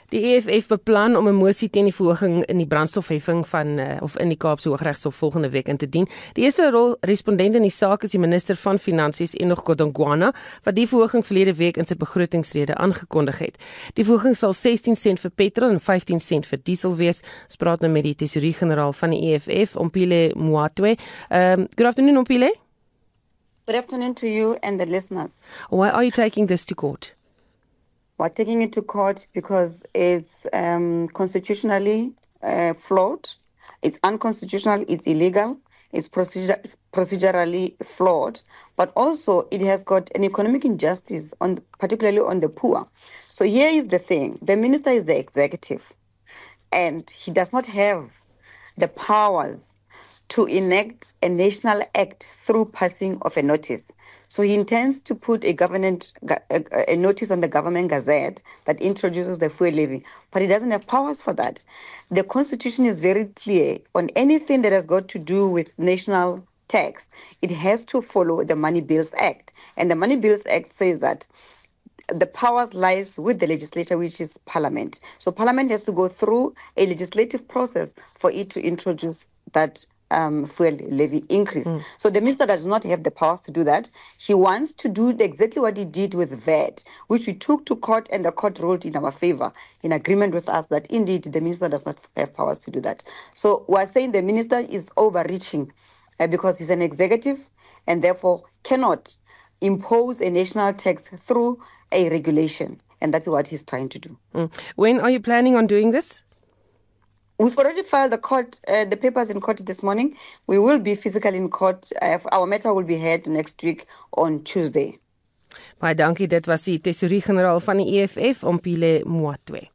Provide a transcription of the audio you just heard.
Die EFF beplan om 'n mosie teen die verhoging in die brandstofheffing van of in die Kaapse Hooggeregshof volgende week in te dien. Die eerste respondent in die saak is die minister van Finansies Enoch Godongwana, wat die verhoging verlede week in sy begrotingsrede aangekondig het. Die verhoging sal 16 sent vir petrol en 15 sent vir diesel wees. Ons praat nou met die tesourier-generaal van die EFF, Ompile Moatwe. Good afternoon, Ompile. Good afternoon to you and the listeners. Why are you taking this to court? We're taking it to court because it's constitutionally flawed, it's unconstitutional, it's illegal, it's procedurally flawed, but also it has got an economic injustice, particularly on the poor. So here is the thing. The minister is the executive, and he does not have the powers to enact a national act through passing of a notice. So he intends to put a notice on the government gazette that introduces the fuel levy, but he doesn't have powers for that. The constitution is very clear on anything that has got to do with national tax. It has to follow the Money Bills Act. And the Money Bills Act says that the powers lies with the legislature, which is Parliament. So Parliament has to go through a legislative process for it to introduce that fuel levy increase. So the minister does not have the powers to do that. He wants to do exactly what he did with VAT, which we took to court, and the court ruled in our favor, in agreement with us that indeed the minister does not have powers to do that. So we're saying the minister is overreaching because he's an executive and therefore cannot impose a national tax through a regulation. And that's what he's trying to do. When are you planning on doing this? We've already filed the papers in court this morning. We will be physically in court. Our matter will be heard next week on Tuesday. Baie dankie, dit was die tesourier-generaal van die EFF, Ompile Moatwe.